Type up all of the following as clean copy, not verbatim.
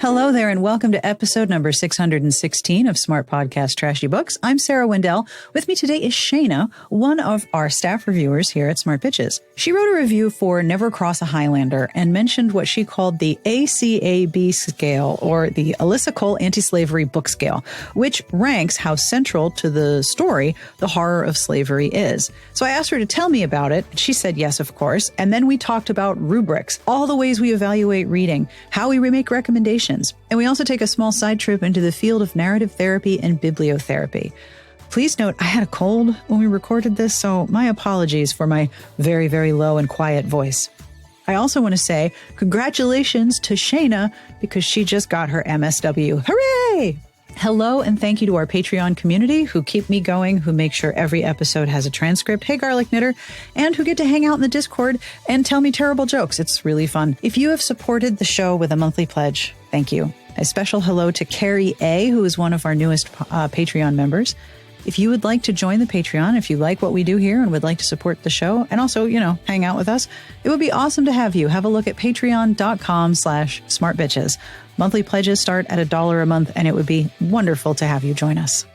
Hello there, and welcome to episode number 616 of Smart Podcast Trashy Books. I'm Sarah Wendell. With me today is Shana, one of our staff reviewers here at Smart Bitches. She wrote a review for Never Cross a Highlander and mentioned what she called the ACAB scale, or the Alyssa Cole Anti-Slavery Book Scale, which ranks how central to the story the horror of slavery is. So I asked her to tell me about it. She said yes, of course. And then we talked about rubrics, all the ways we evaluate reading, how we make recommendations. And we also take a small side trip into the field of narrative therapy and bibliotherapy. Please note, I had a cold when we recorded this, so my apologies for my very, very low and quiet voice. I also want to say congratulations to Shana because she just got her MSW. Hooray! Hello and thank you to our Patreon community who keep me going, who make sure every episode has a transcript, hey garlic knitter, and who get to hang out in the Discord and tell me terrible jokes. It's really fun. If you have supported the show with a monthly pledge, thank you. A special hello to Carrie A., who is one of our newest Patreon members. If you would like to join the Patreon, if you like what we do here and would like to support the show and also, hang out with us, it would be awesome to have you. Have a look at patreon.com/smartbitches. Monthly pledges start at $1 a month, and it would be wonderful to have you join us.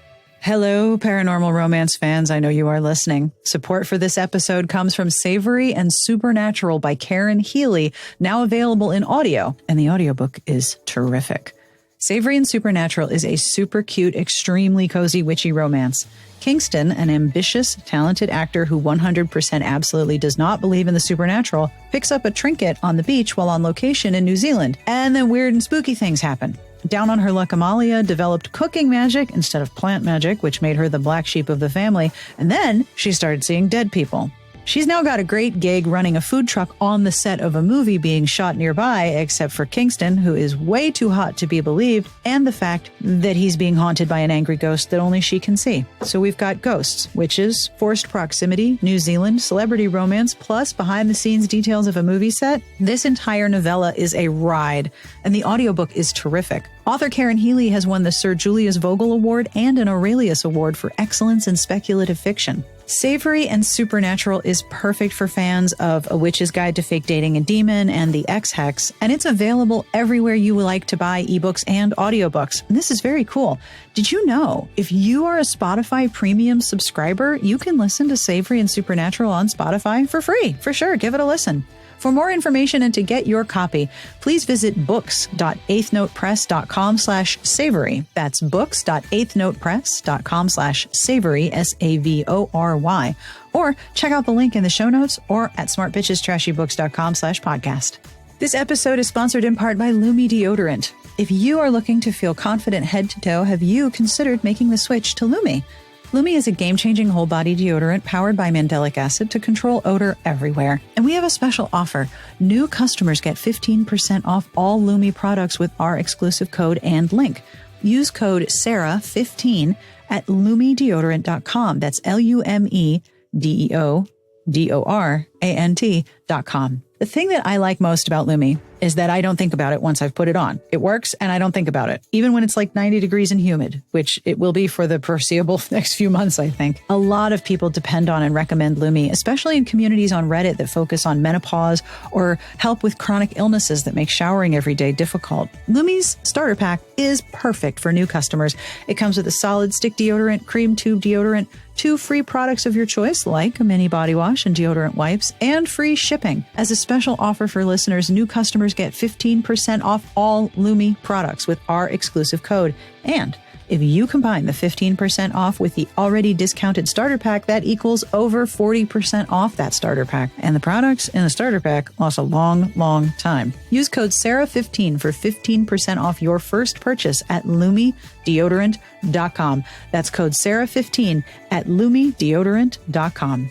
Hello, paranormal romance fans. I know you are listening. Support for this episode comes from Savory and Supernatural by Karen Healy, now available in audio, and the audiobook is terrific. Savory and Supernatural is a super cute, extremely cozy, witchy romance. Kingston, an ambitious, talented actor who 100% absolutely does not believe in the supernatural, picks up a trinket on the beach while on location in New Zealand, and then weird and spooky things happen. Down on her luck, Amalia developed cooking magic instead of plant magic, which made her the black sheep of the family, and then she started seeing dead people. She's now got a great gig running a food truck on the set of a movie being shot nearby, except for Kingston, who is way too hot to be believed, and the fact that he's being haunted by an angry ghost that only she can see. So we've got ghosts, witches, forced proximity, New Zealand, celebrity romance, plus behind-the-scenes details of a movie set. This entire novella is a ride, and the audiobook is terrific. Author Karen Healy has won the Sir Julius Vogel Award and an Aurelius Award for excellence in speculative fiction. Savory and Supernatural is perfect for fans of A Witch's Guide to Fake Dating a Demon and The X-Hex, and it's available everywhere you would like to buy ebooks and audiobooks. And this is very cool. Did you know, if you are a Spotify premium subscriber, you can listen to Savory and Supernatural on Spotify for free? For sure, give it a listen. For more information and to get your copy, please visit books.eighthnotepress.com/savory. That's books.eighthnotepress.com/savory, SAVORY. Or check out the link in the show notes or at smartbitchestrashybooks.com/podcast. This episode is sponsored in part by Lumi Deodorant. If you are looking to feel confident head to toe, have you considered making the switch to Lumi? Lumi is a game-changing whole-body deodorant powered by mandelic acid to control odor everywhere. And we have a special offer. New customers get 15% off all Lumi products with our exclusive code and link. Use code SARAH15 at lumideodorant.com. That's LUMEDEODORANT.com. The thing that I like most about Lumi is that I don't think about it once I've put it on. It works and I don't think about it, even when it's like 90 degrees and humid, which it will be for the foreseeable next few months, I think. A lot of people depend on and recommend Lumi, especially in communities on Reddit that focus on menopause or help with chronic illnesses that make showering every day difficult. Lumi's starter pack is perfect for new customers. It comes with a solid stick deodorant, cream tube deodorant, 2 free products of your choice, like a mini body wash and deodorant wipes, and free shipping. As a special offer for listeners, new customers get 15% off all Lumi products with our exclusive code. And if you combine the 15% off with the already discounted starter pack, that equals over 40% off that starter pack. And the products in the starter pack last a long, long time. Use code SARAH15 for 15% off your first purchase at lumideodorant.com. That's code SARAH15 at lumideodorant.com.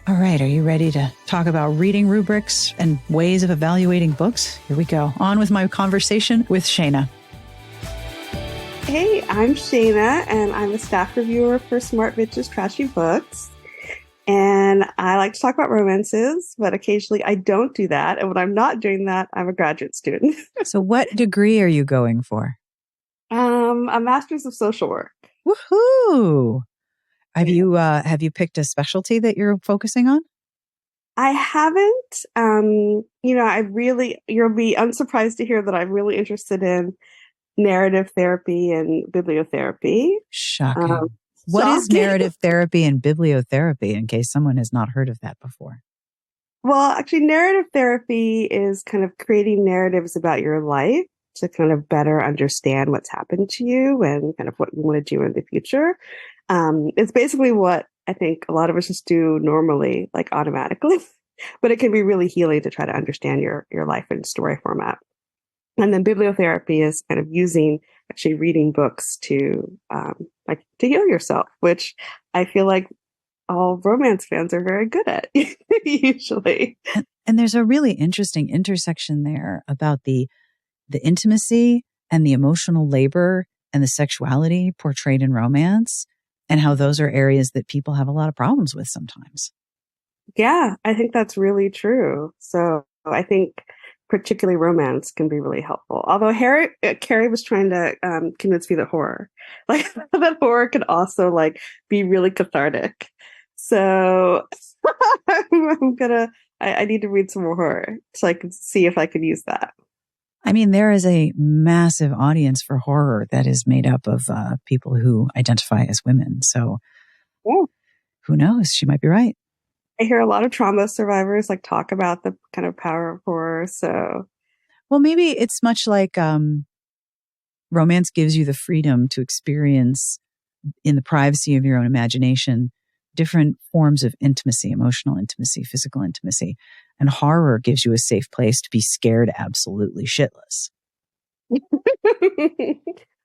All right, are you ready to talk about reading rubrics and ways of evaluating books? Here we go. On with my conversation with Shana. Hey, I'm Shana, and I'm a staff reviewer for Smart Bitches Trashy Books. And I like to talk about romances, but occasionally I don't do that. And when I'm not doing that, I'm a graduate student. So what degree are you going for? A master's of social work. Woohoo! Have you picked a specialty that you're focusing on? I haven't. You'll be unsurprised to hear that I'm really interested in narrative therapy and bibliotherapy. Shocking. What is Shocking. narrative therapy and bibliotherapy, in case someone has not heard of that before? Well, actually, narrative therapy is kind of creating narratives about your life to kind of better understand what's happened to you and kind of what you want to do in the future. It's basically what I think a lot of us just do normally, like automatically, but it can be really healing to try to understand your life in story format. And then bibliotherapy is kind of using actually reading books to to heal yourself, which I feel like all romance fans are very good at usually. And there's a really interesting intersection there about the intimacy and the emotional labor and the sexuality portrayed in romance, and how those are areas that people have a lot of problems with sometimes. Yeah, I think that's really true. So I think particularly romance can be really helpful. Although Carrie was trying to convince me that horror, like that horror could also like be really cathartic. So I need to read some more horror so I can see if I could use that. I mean, there is a massive audience for horror that is made up of people who identify as women. So who knows? She might be right. I hear a lot of trauma survivors like talk about the kind of power of horror. So, well, maybe it's much like romance gives you the freedom to experience in the privacy of your own imagination different forms of intimacy, emotional intimacy, physical intimacy. And horror gives you a safe place to be scared absolutely shitless.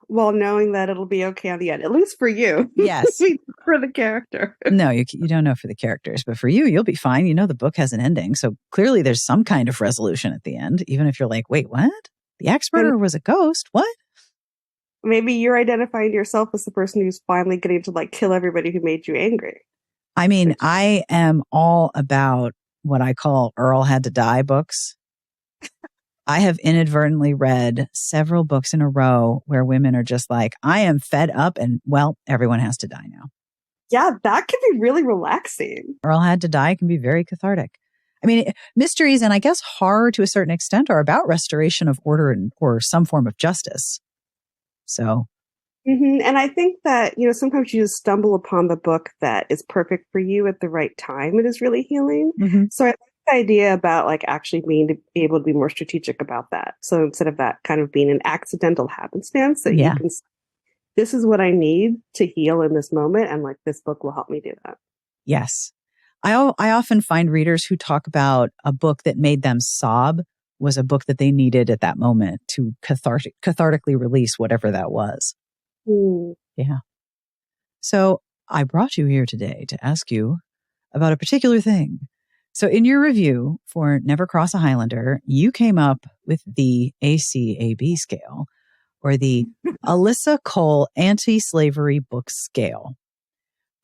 While knowing that it'll be okay on the end, at least for you. Yes. For the character. No, you don't know for the characters, but for you, you'll be fine. You know, the book has an ending. So clearly there's some kind of resolution at the end, even if you're like, wait, what? The axe murderer was a ghost? What? Maybe you're identifying yourself as the person who's finally getting to like kill everybody who made you angry. I mean, I am all about what I call Earl Had to Die books. I have inadvertently read several books in a row where women are just like, I am fed up and, well, everyone has to die now. Yeah, that can be really relaxing. Earl Had to Die can be very cathartic. I mean, mysteries and I guess horror to a certain extent are about restoration of order or some form of justice. So. And I think that, you know, sometimes you just stumble upon the book that is perfect for you at the right time. It is really healing. So I like the idea about like actually being able to be more strategic about that. So instead of that kind of being an accidental happenstance that you can, this is what I need to heal in this moment. And like this book will help me do that. Yes. I often find readers who talk about a book that made them sob was a book that they needed at that moment to cathartically release whatever that was. Yeah. So I brought you here today to ask you about a particular thing. So in your review for Never Cross a Highlander, you came up with the ACAB scale, or the Alyssa Cole Anti-Slavery Book Scale.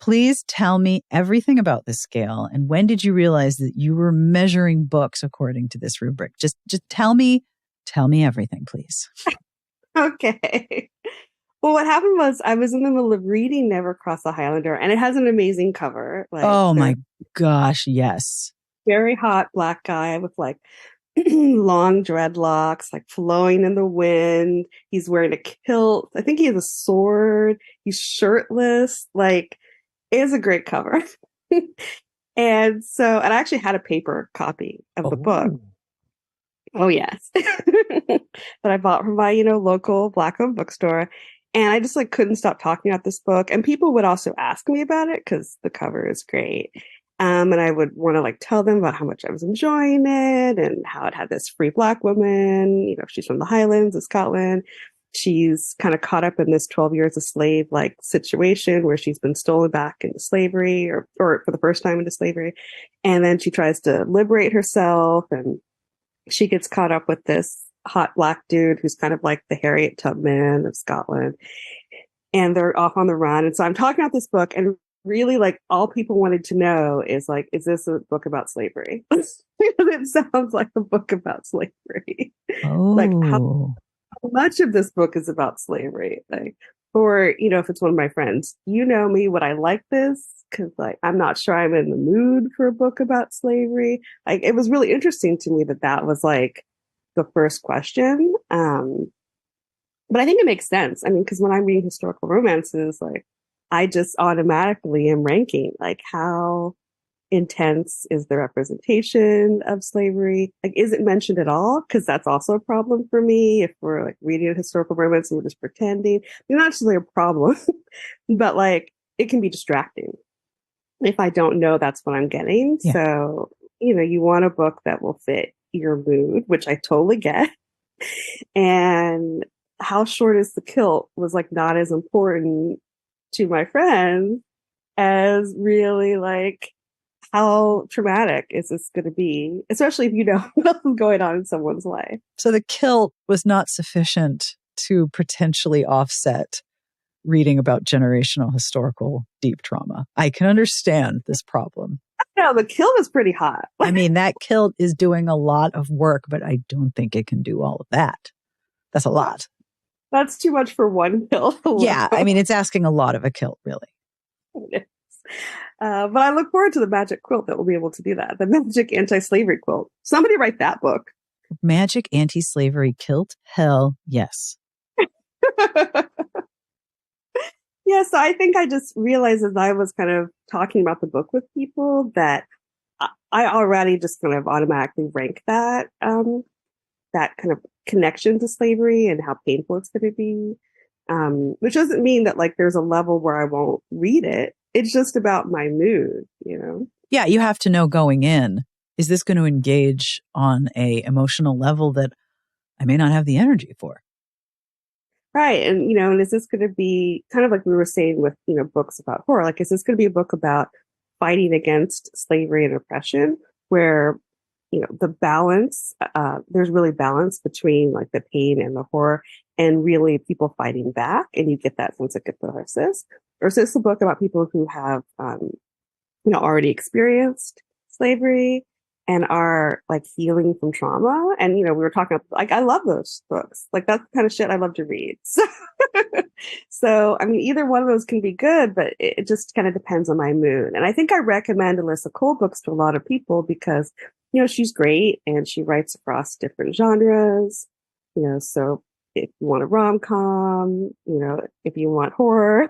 Please tell me everything about this scale, and when did you realize that you were measuring books according to this rubric? Just tell me everything, please. Okay. Well, what happened was I was in the middle of reading Never Cross a Highlander, and it has an amazing cover. Like, oh my gosh, yes. Very hot black guy with like long dreadlocks, like flowing in the wind. He's wearing a kilt. I think he has a sword. He's shirtless. Like, it is a great cover. And I actually had a paper copy of the book. Oh, yes. That I bought from my, local Black-owned bookstore. And I just like couldn't stop talking about this book. And people would also ask me about it because the cover is great. And I would want to like tell them about how much I was enjoying it and how it had this free Black woman. She's from the Highlands of Scotland. She's kind of caught up in this 12 years a slave like situation where she's been stolen back into slavery or for the first time into slavery. And then she tries to liberate herself, and she gets caught up with this hot Black dude who's kind of like the Harriet Tubman of Scotland. And they're off on the run. And so I'm talking about this book, and really like all people wanted to know is like, is this a book about slavery? It sounds like a book about slavery. Like how much of this book is about slavery? Like, or, if it's one of my friends, me, would I like this? because like I'm not sure I'm in the mood for a book about slavery. Like it was really interesting to me that was like the first question. But I think it makes sense. I mean, because when I'm reading historical romances, like I just automatically am ranking like how intense is the representation of slavery? Like, is it mentioned at all? Because that's also a problem for me. If we're like reading a historical romance and we're just pretending, it's not necessarily a problem, but like it can be distracting if I don't know that's what I'm getting. Yeah. So, you want a book that will fit your mood, which I totally get. And how short is the kilt was like not as important to my friends as really like how traumatic is this going to be, especially if you know what's going on in someone's life. So the kilt was not sufficient to potentially offset reading about generational historical deep trauma. I can understand this problem. No, the kilt is pretty hot. I mean, that kilt is doing a lot of work, but I don't think it can do all of that. That's a lot. That's too much for one kilt. Yeah, I mean, it's asking a lot of a kilt, really. But I look forward to the magic quilt that will be able to do that. The magic anti-slavery quilt. Somebody write that book. Magic anti-slavery kilt? Hell yes. Yeah, so I think I just realized as I was kind of talking about the book with people that I already just kind of automatically rank that that kind of connection to slavery and how painful it's going to be. Which doesn't mean that like there's a level where I won't read it. It's just about my mood, Yeah, you have to know going in, is this going to engage on a emotional level that I may not have the energy for? Right. And, and is this going to be kind of like we were saying with, books about horror? Like, is this going to be a book about fighting against slavery and oppression where, the balance, there's really balance between like the pain and the horror and really people fighting back and you get that sense of catharsis? Or is this a book about people who have, already experienced slavery and are like healing from trauma? And, we were talking about, like, I love those books. Like, that's the kind of shit I love to read. So, I mean, either one of those can be good, but it just kind of depends on my mood. And I think I recommend Alyssa Cole books to a lot of people because, she's great and she writes across different genres, so if you want a rom-com, if you want horror,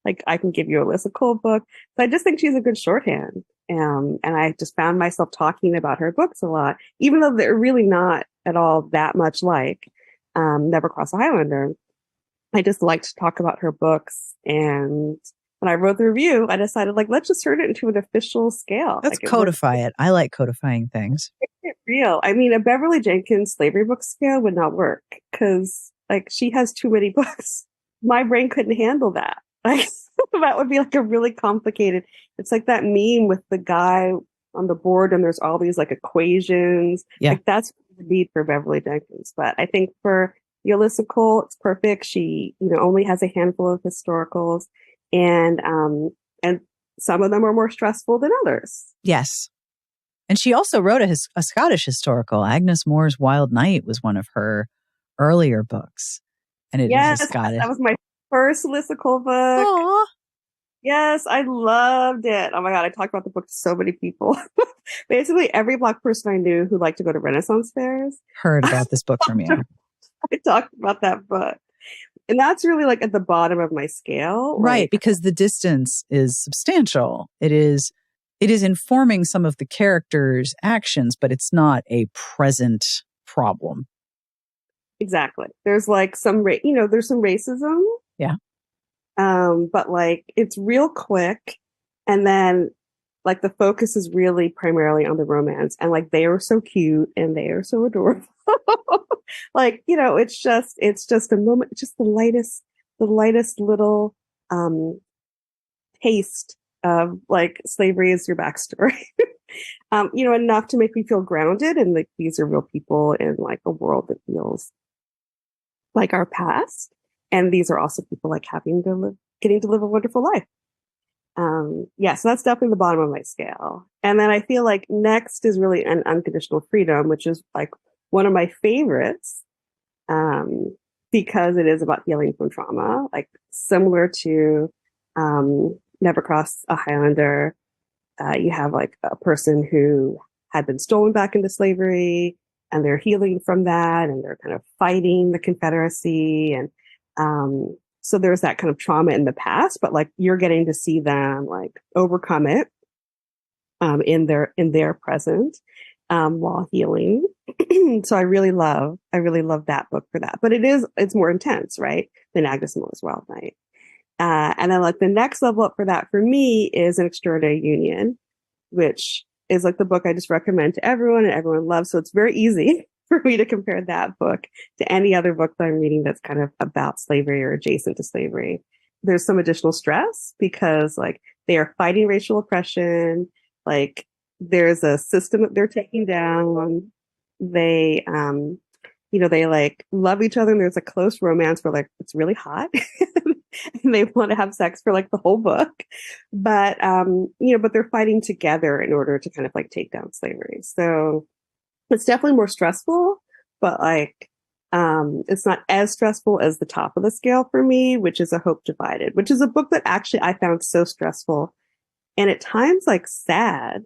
like I can give you a Alyssa Cole book. So I just think she's a good shorthand. And I just found myself talking about her books a lot, even though they're really not at all that much like Never Cross a Highlander. I just like to talk about her books. And when I wrote the review, I decided like, let's just turn it into an official scale. Let's like, codify it. I like codifying things. It's real. I mean, a Beverly Jenkins slavery book scale would not work because like she has too many books. My brain couldn't handle that. Like that would be like a really complicated. It's like that meme with the guy on the board and there's all these like equations. Yeah. Like that's what we need for Beverly Jenkins. But I think for Alyssa Cole, it's perfect. She, only has a handful of historicals and some of them are more stressful than others. Yes. And she also wrote a Scottish historical. Agnes Moore's Wild Night was one of her earlier books. And it is a Scottish. That was my first Alyssa Cole book. Aww. Yes, I loved it. Oh my God, I talked about the book to so many people. Basically, every Black person I knew who liked to go to Renaissance fairs heard about this book from you. I talked about that book. And that's really like at the bottom of my scale. Right, like, because the distance is substantial. It is informing some of the characters' actions, but it's not a present problem. Exactly. There's like some, there's some racism. Yeah. But like it's real quick. And then like the focus is really primarily on the romance. And like they are so cute and they are so adorable. Like, it's just a moment, just the lightest little taste of like slavery is your backstory. Enough to make me feel grounded and like these are real people in like a world that feels like our past. And these are also people like getting to live a wonderful life. So that's definitely the bottom of my scale. And then I feel like next is really an Unconditional Freedom, which is like one of my favorites, because it is about healing from trauma, like similar to Never Cross a Highlander, you have like a person who had been stolen back into slavery and they're healing from that and they're kind of fighting the Confederacy. And so there's that kind of trauma in the past, but like you're getting to see them like overcome it in their present while healing. So I really love that book for that. But it's more intense, right, than Agnes Moore's Wild Night. And then like the next level up for that for me is An Extraordinary Union, which is like the book I just recommend to everyone and everyone loves. So it's very easy for me to compare that book to any other book that I'm reading that's kind of about slavery or adjacent to slavery. There's some additional stress because like they are fighting racial oppression. Like there's a system that they're taking down. They, they like love each other and there's a close romance where like it's really hot and they want to have sex for like the whole book. But, but they're fighting together in order to kind of like take down slavery. So it's definitely more stressful, but like, it's not as stressful as the top of the scale for me, which is A Hope Divided, which is a book that actually I found so stressful and at times like sad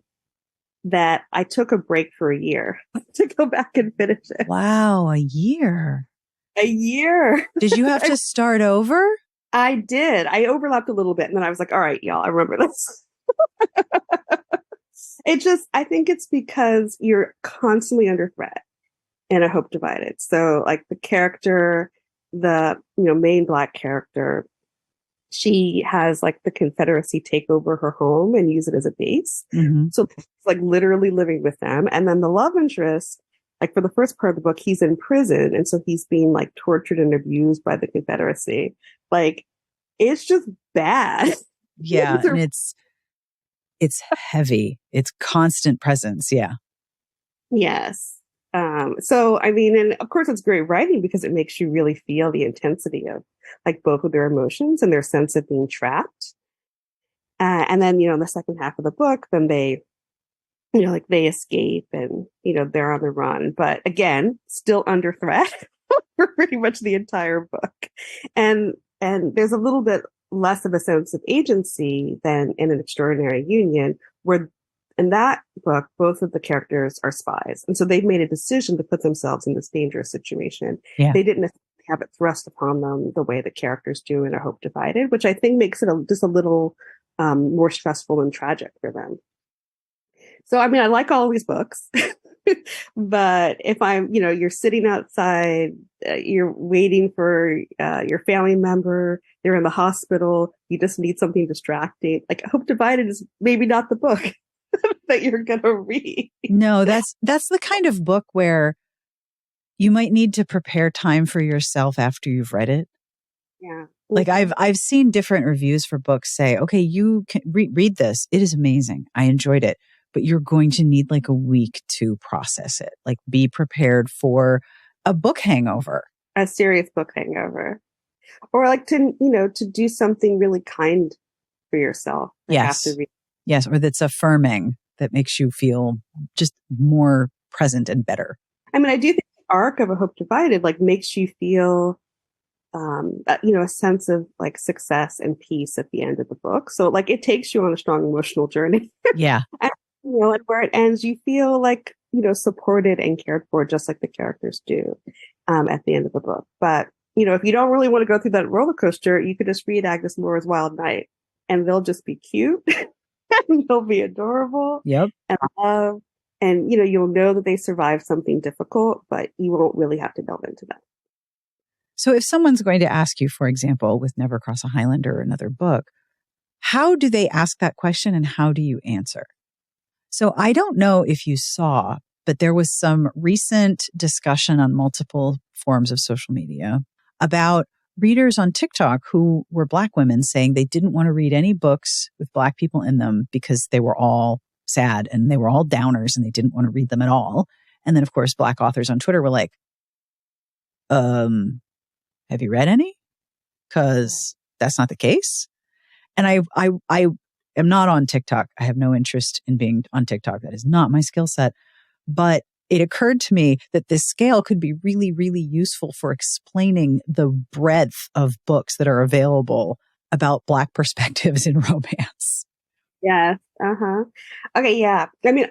that I took a break for a year to go back and finish it. Wow, a year. A year. Did you have to start over? I did. I overlapped a little bit and then I was like, all right, y'all, I remember this. I think it's because you're constantly under threat in A Hope Divided. So like the character, the main Black character, she has like the Confederacy take over her home and use it as a base. Mm-hmm. So it's like literally living with them. And then the love interest, like for the first part of the book, he's in prison. And so he's being like tortured and abused by the Confederacy. Like it's just bad. Yeah. And it's heavy. It's constant presence. Yeah. Yes. So, I mean, and of course it's great writing because it makes you really feel the intensity of like both of their emotions and their sense of being trapped. And then, in the second half of the book, then they, they escape and, they're on the run, but again, still under threat for pretty much the entire book. And there's a little bit less of a sense of agency than in An Extraordinary Union, where in that book, both of the characters are spies. And so they've made a decision to put themselves in this dangerous situation. Yeah. They didn't have it thrust upon them the way the characters do in A Hope Divided, which I think makes it just a little more stressful and tragic for them. So, I mean, I like all of these books, but if I'm, you're sitting outside, you're waiting for your family member, they're in the hospital, you just need something distracting. Like Hope Divided is maybe not the book that you're going to read. No, that's the kind of book where you might need to prepare time for yourself after you've read it. Yeah. Like I've seen different reviews for books say, okay, you can read this. It is amazing. I enjoyed it, but you're going to need like a week to process it. Like be prepared for a book hangover. A serious book hangover. Or like to do something really kind for yourself. Yes. Yes. Or that's affirming, that makes you feel just more present and better. I mean, I do think the arc of A Hope Divided like makes you feel, a sense of like success and peace at the end of the book. So like it takes you on a strong emotional journey. Yeah. And, and where it ends, you feel like, supported and cared for just like the characters do at the end of the book. But, if you don't really want to go through that roller coaster, you could just read Agnes Moore's Wild Night and they'll just be cute. And they'll be adorable. Yep. And love. And, you'll know that they survived something difficult, but you won't really have to delve into that. So if someone's going to ask you, for example, with Never Cross a Highlander or another book, how do they ask that question and how do you answer? So I don't know if you saw, but there was some recent discussion on multiple forms of social media about readers on TikTok who were Black women saying they didn't want to read any books with Black people in them because they were all sad and they were all downers and they didn't want to read them at all. And then, of course, Black authors on Twitter were like, have you read any? Because that's not the case. And I am not on TikTok. I have no interest in being on TikTok. That is not my skill set. But it occurred to me that this scale could be really, really useful for explaining the breadth of books that are available about Black perspectives in romance. Yes. Uh-huh. Okay. Yeah. I mean,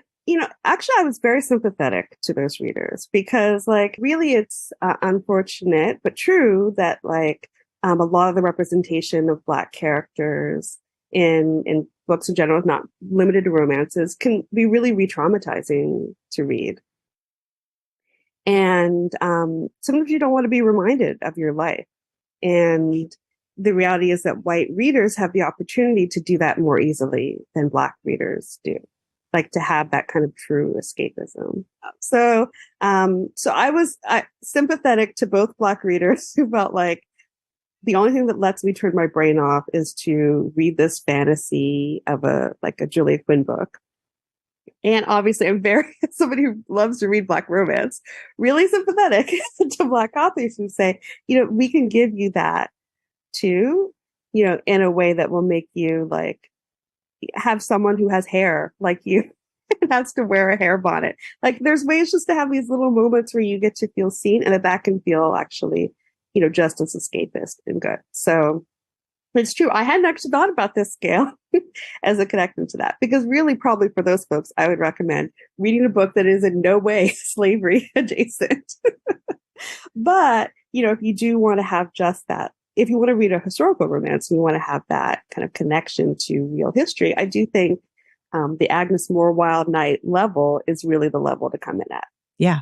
actually, I was very sympathetic to those readers because, like, really, it's unfortunate but true that, like, a lot of the representation of Black characters in books in general, not limited to romances, can be really re-traumatizing to read. And sometimes you don't want to be reminded of your life. And the reality is that white readers have the opportunity to do that more easily than Black readers do, like to have that kind of true escapism. So I was sympathetic to both Black readers who felt like the only thing that lets me turn my brain off is to read this fantasy of a Julia Quinn book. And obviously, I'm very, somebody who loves to read Black romance, really sympathetic to Black authors who say, we can give you that too, in a way that will make you like have someone who has hair like you and has to wear a hair bonnet. Like there's ways just to have these little moments where you get to feel seen and that can feel actually, just as escapist and good. So it's true. I hadn't actually thought about this scale as a connection to that, because really probably for those folks, I would recommend reading a book that is in no way slavery adjacent. But, if you do want to have just that, if you want to read a historical romance and you want to have that kind of connection to real history, I do think the Agnes Moore Wild Night level is really the level to come in at. Yeah.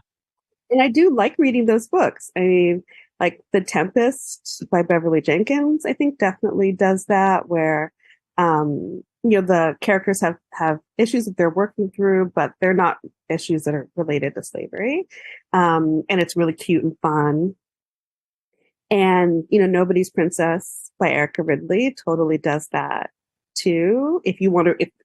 And I do like reading those books. I mean, like The Tempest by Beverly Jenkins, I think definitely does that, where, the characters have issues that they're working through, but they're not issues that are related to slavery. And it's really cute and fun. And, Nobody's Princess by Erica Ridley totally does that too. If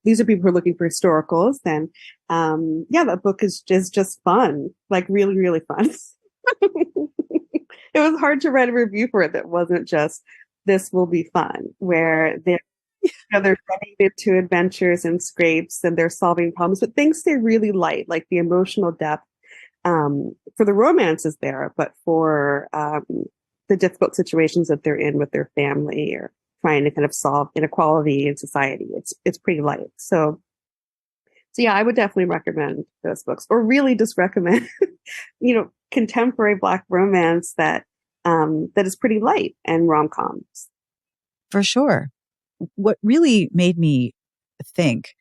these are people who are looking for historicals, then, that book is just fun, like really, really fun. It was hard to write a review for it that wasn't just, this will be fun, where they're getting into adventures and scrapes and they're solving problems, but things stay really light, like the emotional depth for the romance is there, but for the difficult situations that they're in with their family or trying to kind of solve inequality in society, it's pretty light. So yeah, I would definitely recommend those books, or really just recommend, contemporary Black romance that is pretty light, and rom-coms. For sure. What really made me think,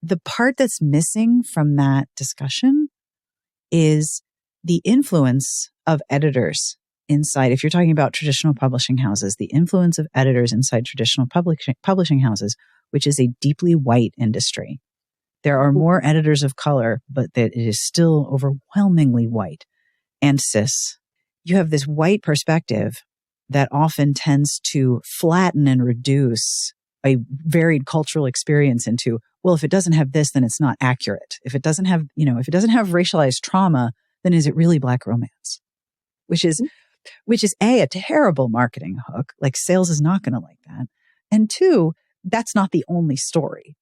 the part that's missing from that discussion is the influence of editors inside. If you're talking about traditional publishing houses, the influence of editors inside traditional publishing houses, which is a deeply white industry. There are more editors of color, but that it is still overwhelmingly white and cis. You have this white perspective that often tends to flatten and reduce a varied cultural experience into, well, if it doesn't have this, then it's not accurate. If it doesn't have, if it doesn't have racialized trauma, then is it really Black romance? Which is a terrible marketing hook. Like, sales is not going to like that. And two, that's not the only story.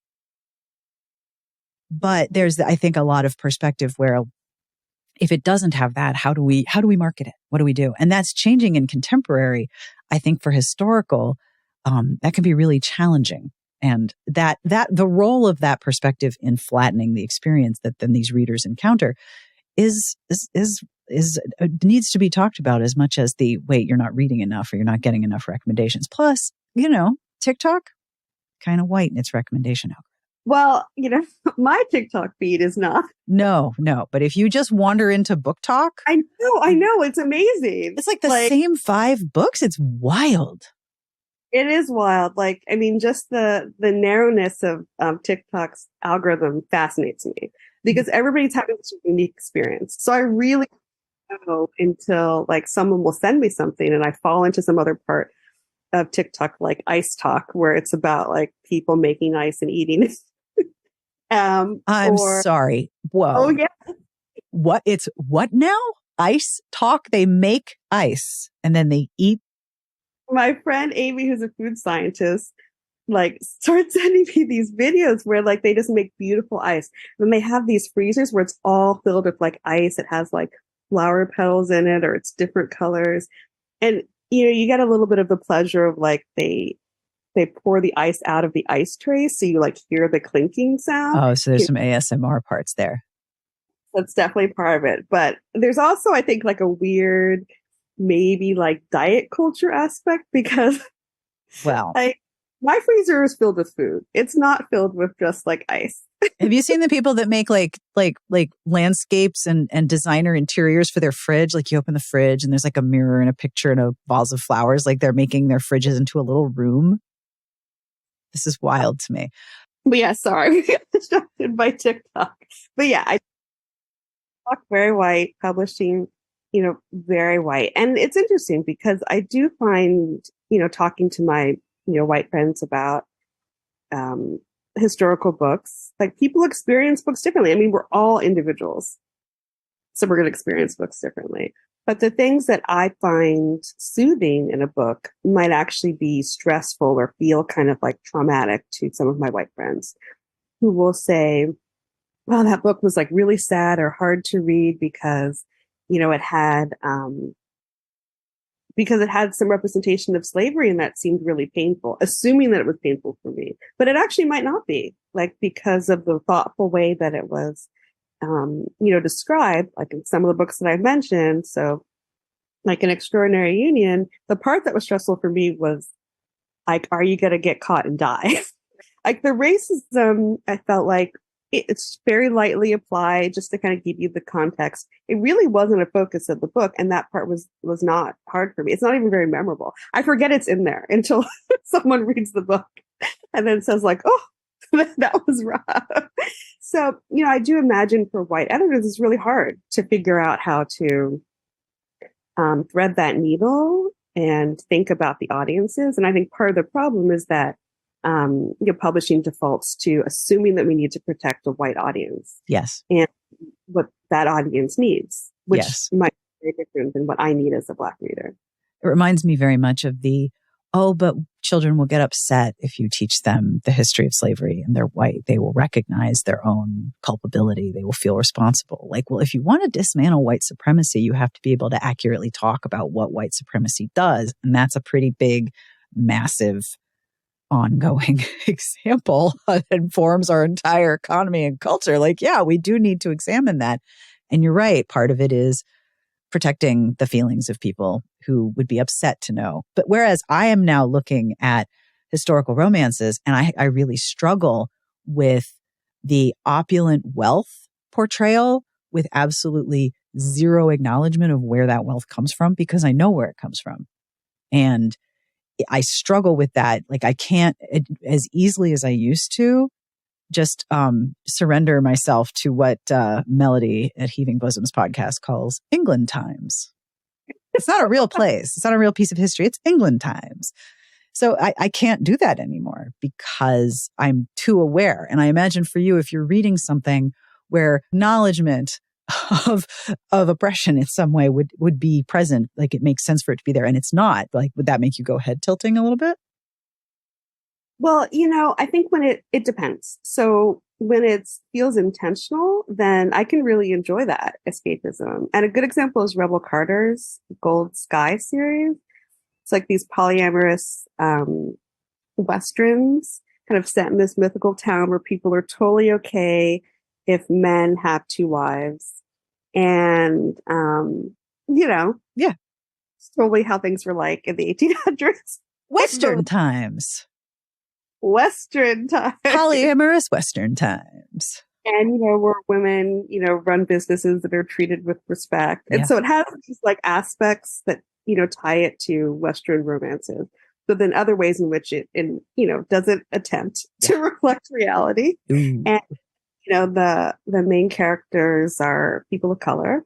But there's, I think, a lot of perspective where if it doesn't have that, how do we market it? What do we do? And that's changing in contemporary. I think for historical, that can be really challenging. And that the role of that perspective in flattening the experience that then these readers encounter is needs to be talked about as much as the, wait, you're not reading enough or you're not getting enough recommendations. Plus, TikTok, kind of white in its recommendation algorithm. Well, my TikTok feed is not. No. But if you just wander into Book Talk. I know. It's amazing. It's like the same 5 books. It's wild. It is wild. Like, I mean, just the narrowness of TikTok's algorithm fascinates me, because everybody's having this unique experience. So I really don't know until like someone will send me something and I fall into some other part of TikTok, like ice talk, where it's about like people making ice and eating it. I'm sorry. Whoa. Oh yeah. What now? Ice talk? They make ice and then they eat. My friend Amy, who's a food scientist, like started sending me these videos where like they just make beautiful ice. And they have these freezers where it's all filled with like ice. It has like flower petals in it, or it's different colors. And you get a little bit of the pleasure of like they they pour the ice out of the ice tray, so you like hear the clinking sound. Oh, so there's some ASMR parts there. That's definitely part of it. But there's also, I think, like a weird, maybe like diet culture aspect, because Well, like my freezer is filled with food. It's not filled with just like ice. have you seen the people that make like landscapes and designer interiors for their fridge? Like you open the fridge and there's like a mirror and a picture and a vase of flowers. Like they're making their fridges into a little room. This is wild to me. But yeah, sorry, we got distracted by TikTok. But yeah, I talk very white, publishing, very white. And it's interesting because I do find, talking to my, white friends about historical books, like people experience books differently. I mean, we're all individuals, so we're going to experience books differently. But the things that I find soothing in a book might actually be stressful or feel kind of like traumatic to some of my white friends who will say, well, that book was like really sad or hard to read because, it had some representation of slavery and that seemed really painful, assuming that it was painful for me. But it actually might not be, like, because of the thoughtful way that it was, described, like in some of the books that I mentioned. So like An Extraordinary Union, the part that was stressful for me was like, are you going to get caught and die? Like the racism, I felt like it's very lightly applied just to kind of give you the context. It really wasn't a focus of the book. And that part was not hard for me. It's not even very memorable. I forget it's in there until someone reads the book and then says like, oh, that was rough. So, I do imagine for white editors, it's really hard to figure out how to thread that needle and think about the audiences. And I think part of the problem is that publishing defaults to assuming that we need to protect a white audience. Yes. And what that audience needs, which yes. might be very different than what I need as a Black reader. It reminds me very much of but children will get upset if you teach them the history of slavery and they're white. They will recognize their own culpability. They will feel responsible. Like, well, if you want to dismantle white supremacy, you have to be able to accurately talk about what white supremacy does. And that's a pretty big, massive, ongoing example that informs our entire economy and culture. Like, yeah, we do need to examine that. And you're right. Part of it is protecting the feelings of people who would be upset to know. But whereas I am now looking at historical romances and I really struggle with the opulent wealth portrayal with absolutely zero acknowledgement of where that wealth comes from, because I know where it comes from. And I struggle with that. Like I can't as easily as I used to just surrender myself to what Melody at Heaving Bosoms podcast calls England times. It's not a real place. It's not a real piece of history. It's England times. So I can't do that anymore because I'm too aware. And I imagine for you, if you're reading something where acknowledgement of oppression in some way would be present, like it makes sense for it to be there and it's not, like, would that make you go head tilting a little bit? Well, I think when it depends. So when it feels intentional, then I can really enjoy that escapism. And a good example is Rebel Carter's Gold Sky series. It's like these polyamorous Westerns kind of set in this mythical town where people are totally okay if men have two wives. And, yeah, it's totally how things were like in the 1800s. Western times. Western times. Polyamorous Western times. And, where women, run businesses that are treated with respect. And so it has these like aspects that, tie it to Western romances. But then other ways in which it, doesn't attempt to reflect reality. Ooh. And, the main characters are people of color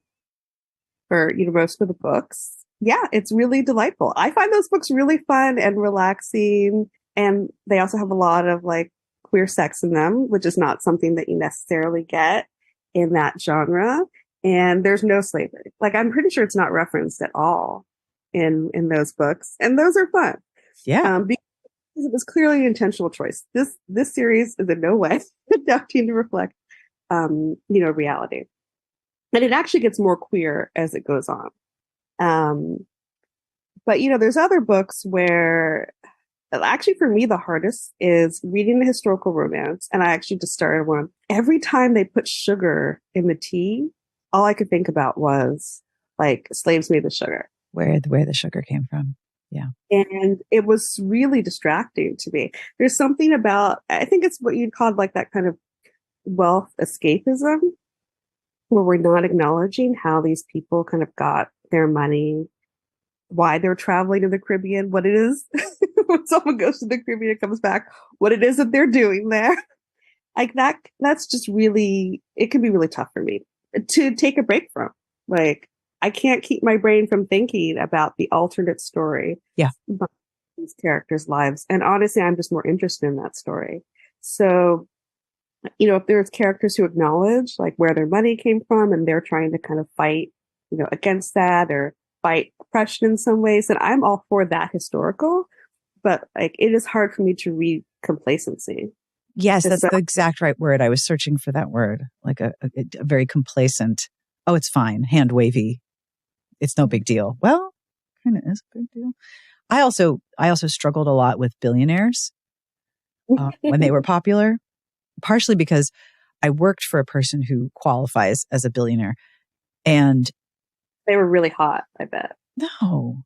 for, most of the books. Yeah, it's really delightful. I find those books really fun and relaxing. And they also have a lot of like queer sex in them, which is not something that you necessarily get in that genre. And there's no slavery. Like, I'm pretty sure it's not referenced at all in those books. And those are fun. Yeah. Because it was clearly an intentional choice. This series is in no way attempting to reflect, reality. And it actually gets more queer as it goes on. But, there's other books where actually for me, the hardest is reading a historical romance. And I actually just started one. Every time they put sugar in the tea, all I could think about was like slaves made the sugar. Where the sugar came from. Yeah. And it was really distracting to me. There's something about, I think it's what you'd call like that kind of wealth escapism, where we're not acknowledging how these people kind of got their money, why they're traveling to the Caribbean, what it is when someone goes to the Caribbean and comes back, what it is that they're doing there. Like that's just really, it can be really tough for me to take a break from. Like, I can't keep my brain from thinking about the alternate story. Yeah. About these characters' lives. And honestly, I'm just more interested in that story. So, if there's characters who acknowledge like where their money came from and they're trying to kind of fight, against that or fight oppression in some ways, then I'm all for that historical. But like, it is hard for me to read complacency. Yes, that's the exact right word. I was searching for that word, like a very complacent. Oh, it's fine. Hand wavy. It's no big deal. Well, kind of is a big deal. I also struggled a lot with billionaires when they were popular, partially because I worked for a person who qualifies as a billionaire, and they were really hot, I bet. No.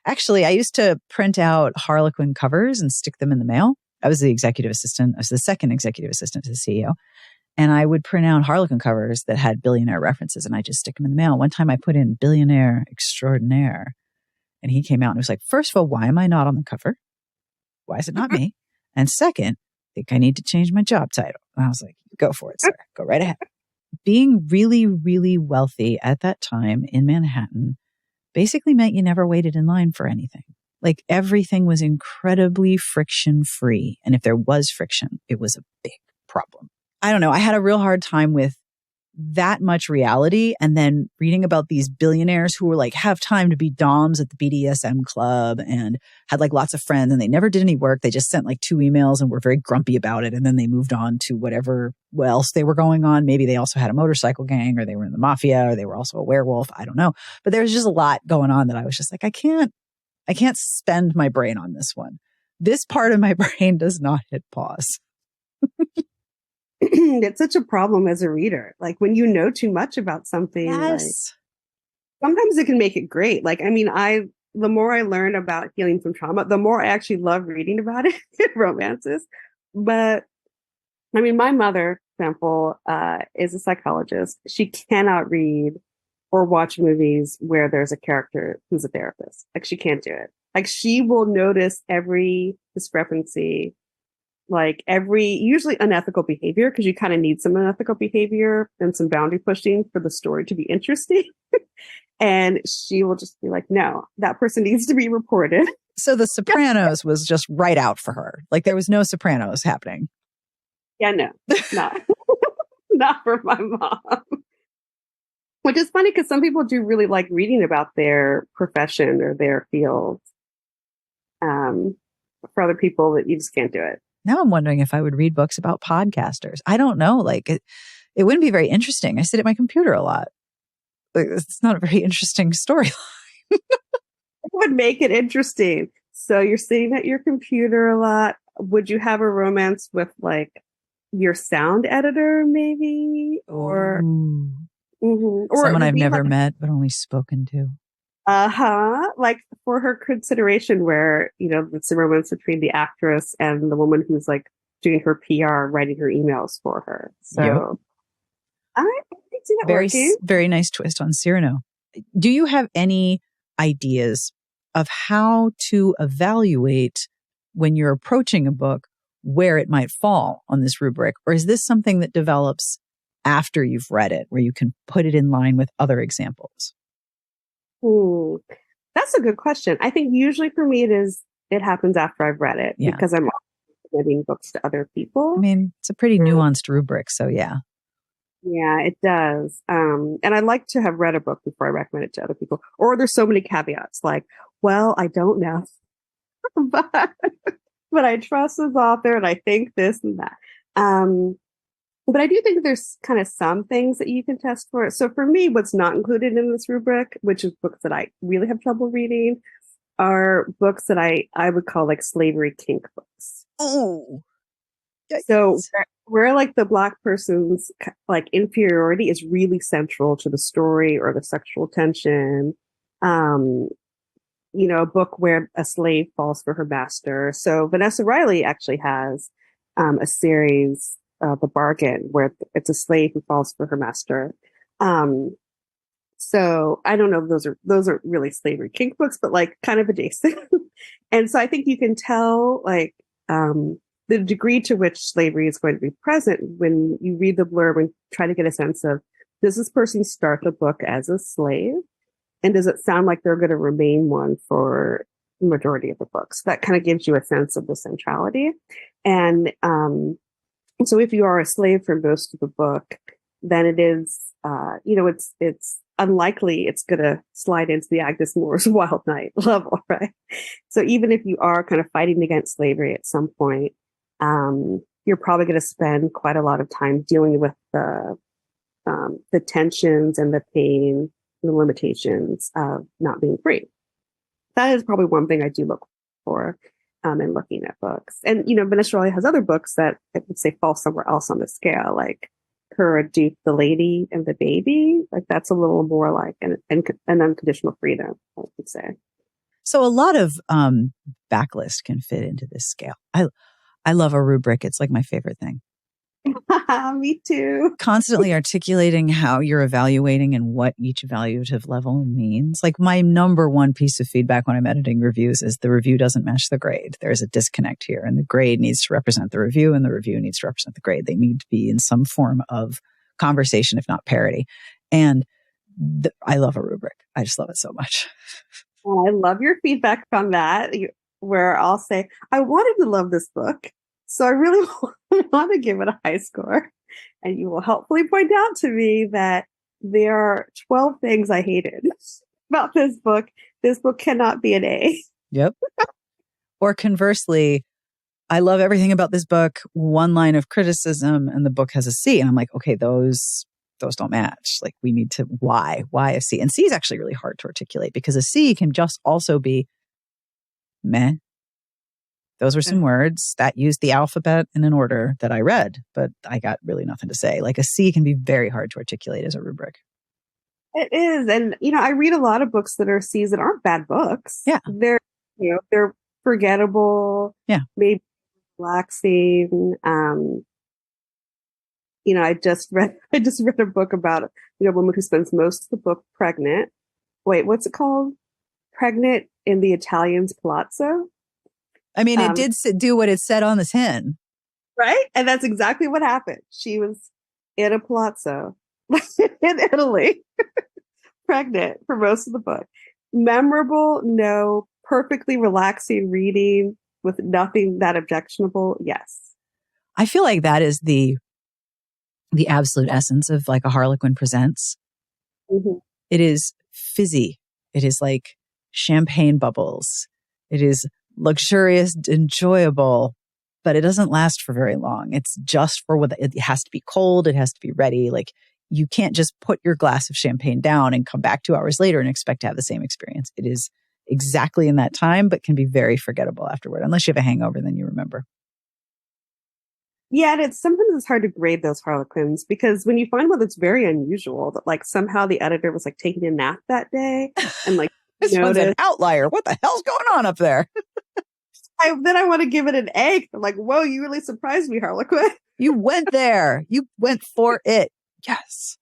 Actually, I used to print out Harlequin covers and stick them in the mail. I was the executive assistant. I was the second executive assistant to the CEO. And I would print out Harlequin covers that had billionaire references and I just stick them in the mail. One time I put in billionaire extraordinaire and he came out and was like, first of all, why am I not on the cover? Why is it not me? And second, I think I need to change my job title. And I was like, go for it, sir. Go right ahead. Being really, really wealthy at that time in Manhattan basically meant you never waited in line for anything. Like everything was incredibly friction free. And if there was friction, it was a big problem. I don't know. I had a real hard time with that much reality. And then reading about these billionaires who were like, have time to be doms at the BDSM club and had like lots of friends and they never did any work. They just sent like 2 emails and were very grumpy about it. And then they moved on to whatever else they were going on. Maybe they also had a motorcycle gang or they were in the mafia or they were also a werewolf. I don't know. But there was just a lot going on that I was just like, I can't spend my brain on this one. This part of my brain does not hit pause. It's such a problem as a reader. Like when you know too much about something, yes. Like, sometimes it can make it great. Like, I mean, the more I learn about healing from trauma, the more I actually love reading about it in romances. But I mean, my mother, for example, is a psychologist. She cannot read or watch movies where there's a character who's a therapist. Like she can't do it. Like she will notice every discrepancy, like usually unethical behavior, because you kind of need some unethical behavior and some boundary pushing for the story to be interesting. And she will just be like, no, that person needs to be reported. So The Sopranos was just right out for her. Like there was no Sopranos happening. Yeah, no, not, not for my mom. Which is funny because some people do really like reading about their profession or their field. For other people, that you just can't do it. Now I'm wondering if I would read books about podcasters. I don't know. Like it wouldn't be very interesting. I sit at my computer a lot. Like, it's not a very interesting storyline. It would make it interesting. So you're sitting at your computer a lot. Would you have a romance with like your sound editor maybe? Or, or someone I've never met but only spoken to. Like for her consideration where, it's a romance between the actress and the woman who's like doing her PR, writing her emails for her. So yep. I can see that working. Very nice twist on Cyrano. Do you have any ideas of how to evaluate when you're approaching a book where it might fall on this rubric? Or is this something that develops after you've read it, where you can put it in line with other examples? That's a good question. I think usually for me it happens after I've read it because I'm recommending books to other people. I mean, it's a pretty nuanced rubric, so yeah. Yeah, it does. And I like to have read a book before I recommend it to other people. Or there's so many caveats like, well, I don't know, but I trust this author and I think this and that. But I do think there's kind of some things that you can test for. So for me, what's not included in this rubric, which is books that I really have trouble reading, are books that I would call like slavery kink books. Oh, so where like the Black person's like inferiority is really central to the story or the sexual tension. A book where a slave falls for her master. So Vanessa Riley actually has a series, The Bargain, where it's a slave who falls for her master. So I don't know if those are really slavery kink books, but like kind of adjacent. And so I think you can tell like the degree to which slavery is going to be present when you read the blurb and try to get a sense of, does this person start the book as a slave? And does it sound like they're going to remain one for the majority of the books? That kind of gives you a sense of the centrality. And so if you are a slave for most of the book, then it is, it's unlikely it's going to slide into the Agnes Moore's Wild Night level, right? So even if you are kind of fighting against slavery at some point, you're probably going to spend quite a lot of time dealing with the tensions and the pain, the limitations of not being free. That is probably one thing I do look for in looking at books. And, Vanessa Riley has other books that I would say fall somewhere else on the scale, like her Duke, the Lady and the Baby. Like that's a little more like an unconditional freedom, I would say. So a lot of backlist can fit into this scale. I love a rubric. It's like my favorite thing. Me too. Constantly articulating how you're evaluating and what each evaluative level means. Like my number one piece of feedback when I'm editing reviews is the review doesn't match the grade. There's a disconnect here, and the grade needs to represent the review and the review needs to represent the grade. They need to be in some form of conversation, if not parody. And I love a rubric. I just love it so much. Well, I love your feedback on that, where I'll say, I wanted to love this book, so I really want to give it a high score. And you will helpfully point out to me that there are 12 things I hated about this book. This book cannot be an A. Yep. Or conversely, I love everything about this book. One line of criticism and the book has a C. And I'm like, okay, those don't match. Like we need to, why a C? And C is actually really hard to articulate because a C can just also be meh. Those were some words that used the alphabet in an order that I read, but I got really nothing to say. Like a C can be very hard to articulate as a rubric. It is. And, I read a lot of books that are C's that aren't bad books. Yeah. They're forgettable. Yeah. Maybe relaxing. I just read a book about, a woman who spends most of the book pregnant. Wait, what's it called? Pregnant in the Italian's palazzo. I mean, it did do what it said on the tin. Right? And that's exactly what happened. She was in a palazzo in Italy, pregnant for most of the book. Memorable, no. Perfectly relaxing reading with nothing that objectionable, yes. I feel like that is the absolute essence of like a Harlequin Presents. Mm-hmm. It is fizzy. It is like champagne bubbles. It is luxurious, enjoyable, but it doesn't last for very long. It's just for what it has to be cold. It has to be ready. Like you can't just put your glass of champagne down and come back 2 hours later and expect to have the same experience. It is exactly in that time, but can be very forgettable afterward. Unless you have a hangover, then you remember. Yeah, and sometimes it's hard to grade those Harlequins because when you find one that's very unusual, that like somehow the editor was like taking a nap that day and like this one's an outlier. What the hell's going on up there? Then I want to give it an A. I'm like, whoa, you really surprised me, Harlequin. You went there. You went for it. Yes.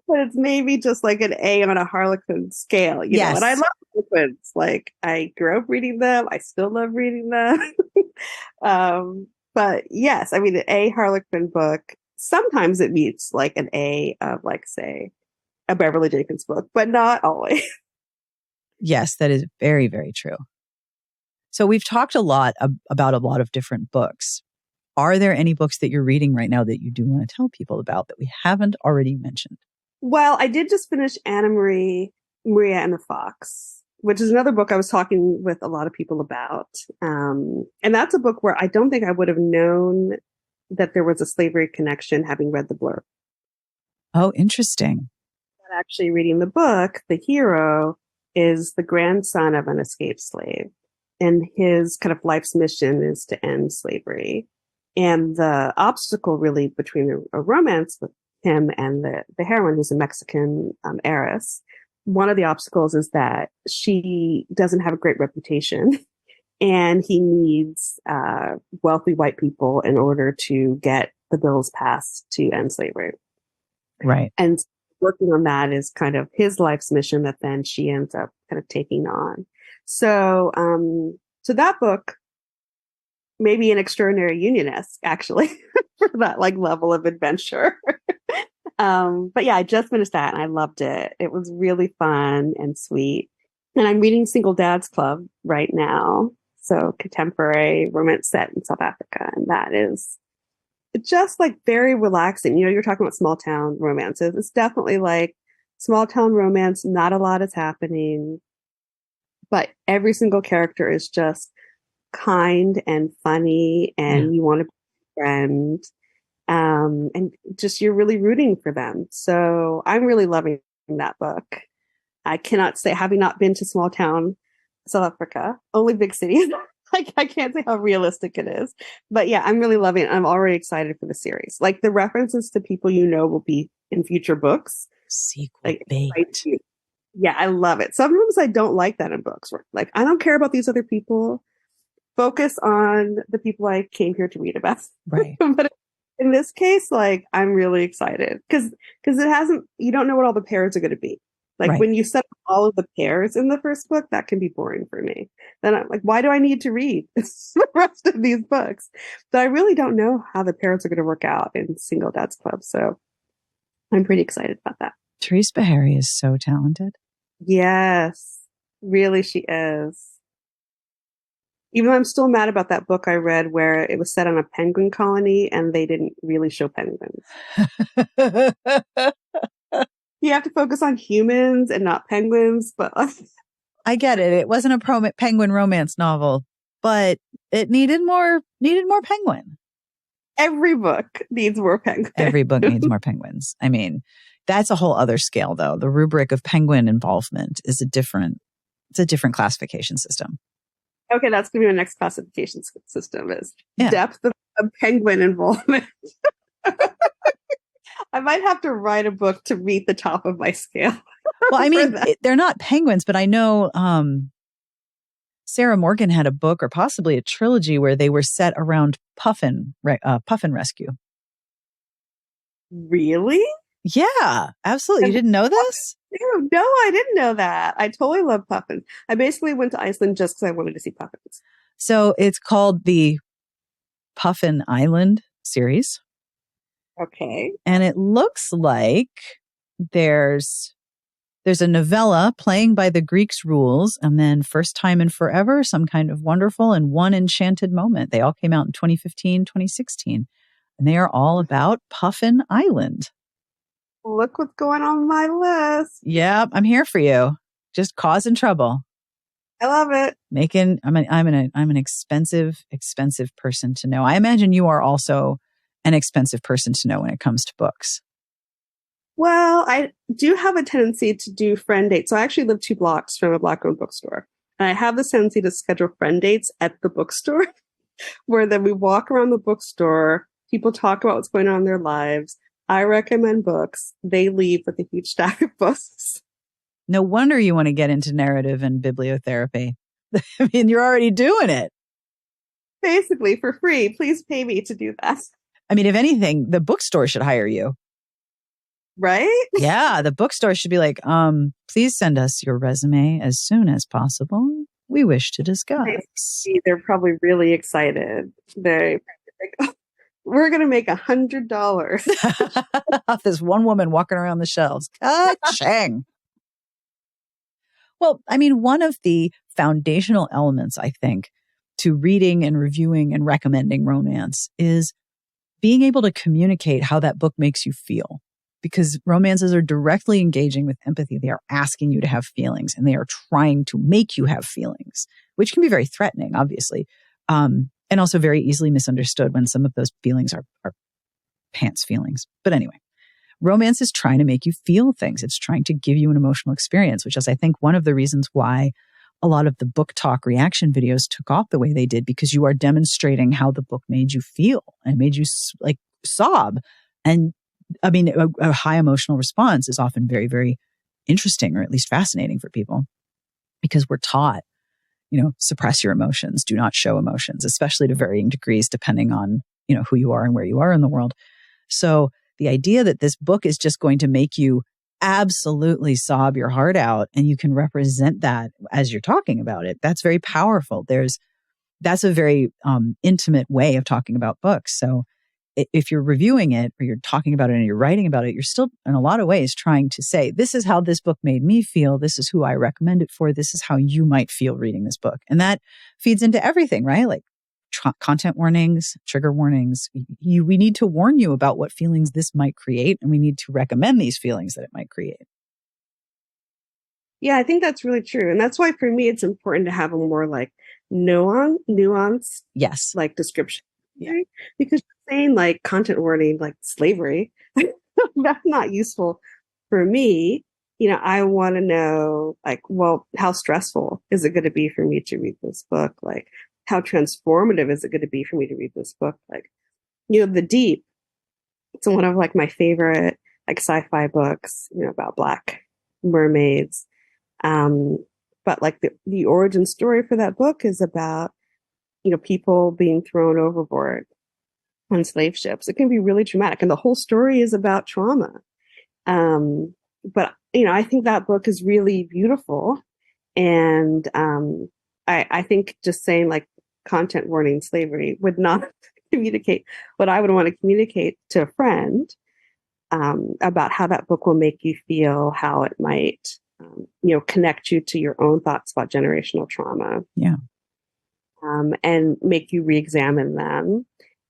But it's maybe just like an A on a Harlequin scale, you know? And I love Harlequins. Like I grew up reading them. I still love reading them. But yes, I mean, an A Harlequin book, sometimes it meets like an A of like, say, a Beverly Jenkins book, but not always. Yes, that is very, very true. So we've talked a lot about a lot of different books. Are there any books that you're reading right now that you do want to tell people about that we haven't already mentioned? Well, I did just finish Maria and the Fox, which is another book I was talking with a lot of people about. And that's a book where I don't think I would have known that there was a slavery connection having read the blurb. Oh, interesting. But actually reading the book, the hero is the grandson of an escaped slave. And his kind of life's mission is to end slavery. And the obstacle really between a romance with him and the heroine, who's a Mexican heiress, one of the obstacles is that she doesn't have a great reputation. And he needs wealthy white people in order to get the bills passed to end slavery. Right. And working on that is kind of his life's mission that then she ends up kind of taking on. So, so that book, maybe an extraordinary unionist, actually, for that like level of adventure. But yeah, I just finished that and I loved it. It was really fun and sweet. And I'm reading Single Dads Club right now. So contemporary romance set in South Africa. And that is just like very relaxing. You know, you're talking about small town romances. It's definitely like small town romance. Not a lot is happening, but every single character is just kind and funny and you want to be a friend. And just, you're really rooting for them. So I'm really loving that book. I cannot say, having not been to small town South Africa, only big cities. Like, I can't say how realistic it is, but yeah, I'm really loving it. I'm already excited for the series. Like the references to people will be in future books. Sequel like, bait. Yeah, I love it. Sometimes I don't like that in books. Like, I don't care about these other people. Focus on the people I came here to read about. Right. But in this case, like, I'm really excited because you don't know what all the pairs are going to be. Like when you set up all of the pairs in the first book, that can be boring for me. Then I'm like, why do I need to read the rest of these books? But I really don't know how the pairs are going to work out in Single Dads Club. So I'm pretty excited about that. Therese Beharry is so talented. Yes, really she is. Even though I'm still mad about that book I read where it was set on a penguin colony and they didn't really show penguins. You have to focus on humans and not penguins, but I get it. It wasn't a penguin romance novel, but it needed more penguin. Every book needs more penguins. Every book needs more penguins. I mean, that's a whole other scale though. The rubric of penguin involvement is a different classification system. Okay, that's going to be my next classification system is depth of penguin involvement. I might have to write a book to meet the top of my scale. Well, I mean, they're not penguins, but I know Sarah Morgan had a book or possibly a trilogy where they were set around puffin rescue. Really? Yeah, absolutely. You didn't know this? No, I didn't know that. I totally love puffins. I basically went to Iceland just because I wanted to see puffins. So it's called the Puffin Island series. Okay. And it looks like there's a novella playing by the Greeks' rules, and then First Time and Forever, Some Kind of Wonderful, and One Enchanted Moment. They all came out in 2015, 2016. And they are all about Puffin Island. Look what's going on my list. Yeah, I'm here for you. Just causing trouble. I love it. I'm an expensive person to know. I imagine you are also an expensive person to know when it comes to books. Well, I do have a tendency to do friend dates. So I actually live 2 blocks from a Black-owned bookstore. And I have this tendency to schedule friend dates at the bookstore where then we walk around the bookstore. People talk about what's going on in their lives. I recommend books. They leave with a huge stack of books. No wonder you want to get into narrative and bibliotherapy. I mean, you're already doing it. Basically, for free. Please pay me to do that. I mean, if anything, the bookstore should hire you. Right? Yeah, the bookstore should be like, please send us your resume as soon as possible. We wish to discuss. They're probably really excited. They're like, oh, we're going to make $100 off this one woman walking around the shelves. Ka-ching. Well, I mean, one of the foundational elements, I think, to reading and reviewing and recommending romance is being able to communicate how that book makes you feel. Because romances are directly engaging with empathy. They are asking you to have feelings and they are trying to make you have feelings, which can be very threatening, obviously, and also very easily misunderstood when some of those feelings are pants feelings. But anyway, romance is trying to make you feel things. It's trying to give you an emotional experience, which is, I think, one of the reasons why a lot of the book talk reaction videos took off the way they did, because you are demonstrating how the book made you feel and made you like sob. And I mean, a high emotional response is often very, very interesting, or at least fascinating for people, because we're taught, suppress your emotions, do not show emotions, especially to varying degrees, depending on, who you are and where you are in the world. So the idea that this book is just going to make you absolutely sob your heart out and you can represent that as you're talking about it, that's very powerful. That's a very intimate way of talking about books. So if you're reviewing it or you're talking about it and you're writing about it, you're still in a lot of ways trying to say, this is how this book made me feel. This is who I recommend it for. This is how you might feel reading this book. And that feeds into everything, right? Like content warnings, trigger warnings. We need to warn you about what feelings this might create, and we need to recommend these feelings that it might create. Yeah, I think that's really true. And that's why for me, it's important to have a more like nuanced, yes, like description. Yeah. Right? Because saying like content warning, like slavery, that's not useful for me. I want to know like, well, how stressful is it going to be for me to read this book? Like, how transformative is it going to be for me to read this book? Like, The Deep. It's one of like my favorite like sci-fi books, about Black mermaids. But like the origin story for that book is about, people being thrown overboard on slave ships. It can be really traumatic. And the whole story is about trauma. But, I think that book is really beautiful. And I think just saying like content warning slavery would not communicate what I would want to communicate to a friend about how that book will make you feel, how it might, connect you to your own thoughts about generational trauma. Yeah. And make you re-examine them.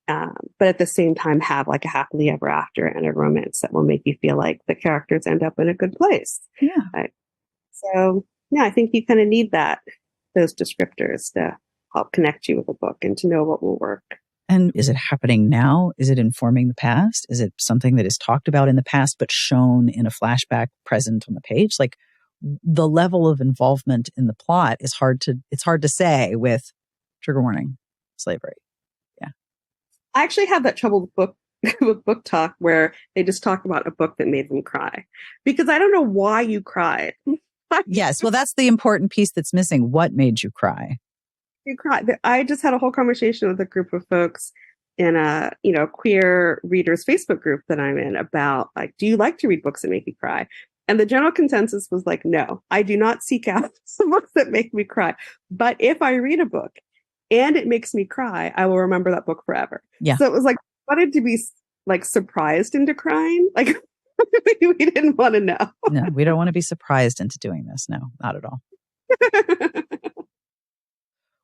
But at the same time, have like a happily ever after and a romance that will make you feel like the characters end up in a good place. Yeah. Right? So, yeah, I think you kind of need those descriptors to help connect you with a book and to know what will work. And is it happening now? Is it informing the past? Is it something that is talked about in the past but shown in a flashback present on the page? Like, the level of involvement in the plot is hard to say with trigger warning slavery. Yeah. I actually have that trouble with book talk where they just talk about a book that made them cry, because I don't know why you cried. Yes. Well, that's the important piece that's missing. What made you cry? You cried. I just had a whole conversation with a group of folks in a, queer readers Facebook group that I'm in about like, do you like to read books that make you cry? And the general consensus was like, no, I do not seek out books that make me cry. But if I read a book and it makes me cry, I will remember that book forever. Yeah. So it was like, I wanted to be like surprised into crying. Like we didn't want to know. No, we don't want to be surprised into doing this. No, not at all.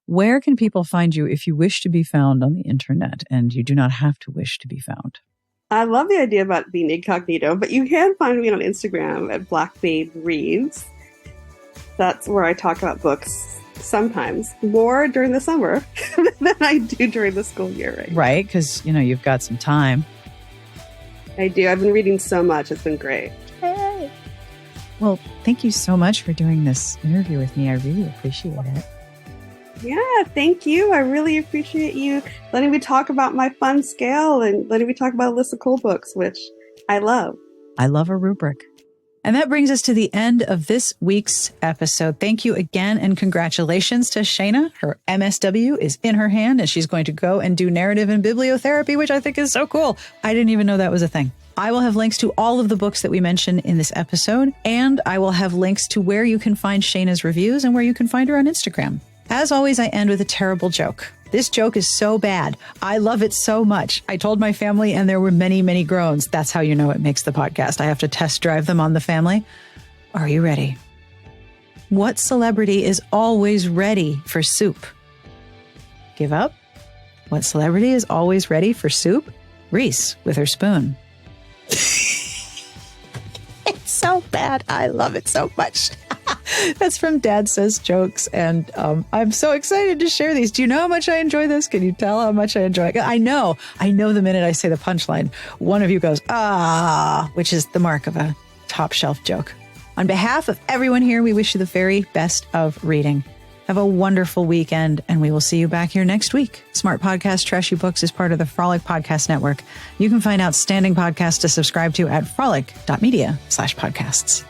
Where can people find you if you wish to be found on the internet and you do not have to wish to be found? I love the idea about being incognito, but you can find me on Instagram at Black Babe Reads. That's where I talk about books sometimes more during the summer than I do during the school year. Right, because, you've got some time. I do. I've been reading so much. It's been great. Hey. Well, thank you so much for doing this interview with me. I really appreciate it. Yeah, thank you. I really appreciate you letting me talk about my fun scale and letting me talk about Alyssa Cole books, which I love. I love a rubric. And that brings us to the end of this week's episode. Thank you again, and congratulations to Shana. Her MSW is in her hand, and she's going to go and do narrative and bibliotherapy, which I think is so cool. I didn't even know that was a thing. I will have links to all of the books that we mentioned in this episode, and I will have links to where you can find Shana's reviews and where you can find her on Instagram. As always, I end with a terrible joke. This joke is so bad. I love it so much. I told my family, and there were many, many groans. That's how you know it makes the podcast. I have to test drive them on the family. Are you ready? What celebrity is always ready for soup? Give up? What celebrity is always ready for soup? Reese with her spoon. It's so bad. I love it so much. That's from Dad Says Jokes. And I'm so excited to share these. Do you know how much I enjoy this? Can you tell how much I enjoy it? I know the minute I say the punchline, one of you goes, ah, which is the mark of a top shelf joke. On behalf of everyone here, we wish you the very best of reading. Have a wonderful weekend, and we will see you back here next week. Smart Podcast Trashy Books is part of the Frolic Podcast Network. You can find outstanding podcasts to subscribe to at frolic.media/podcasts.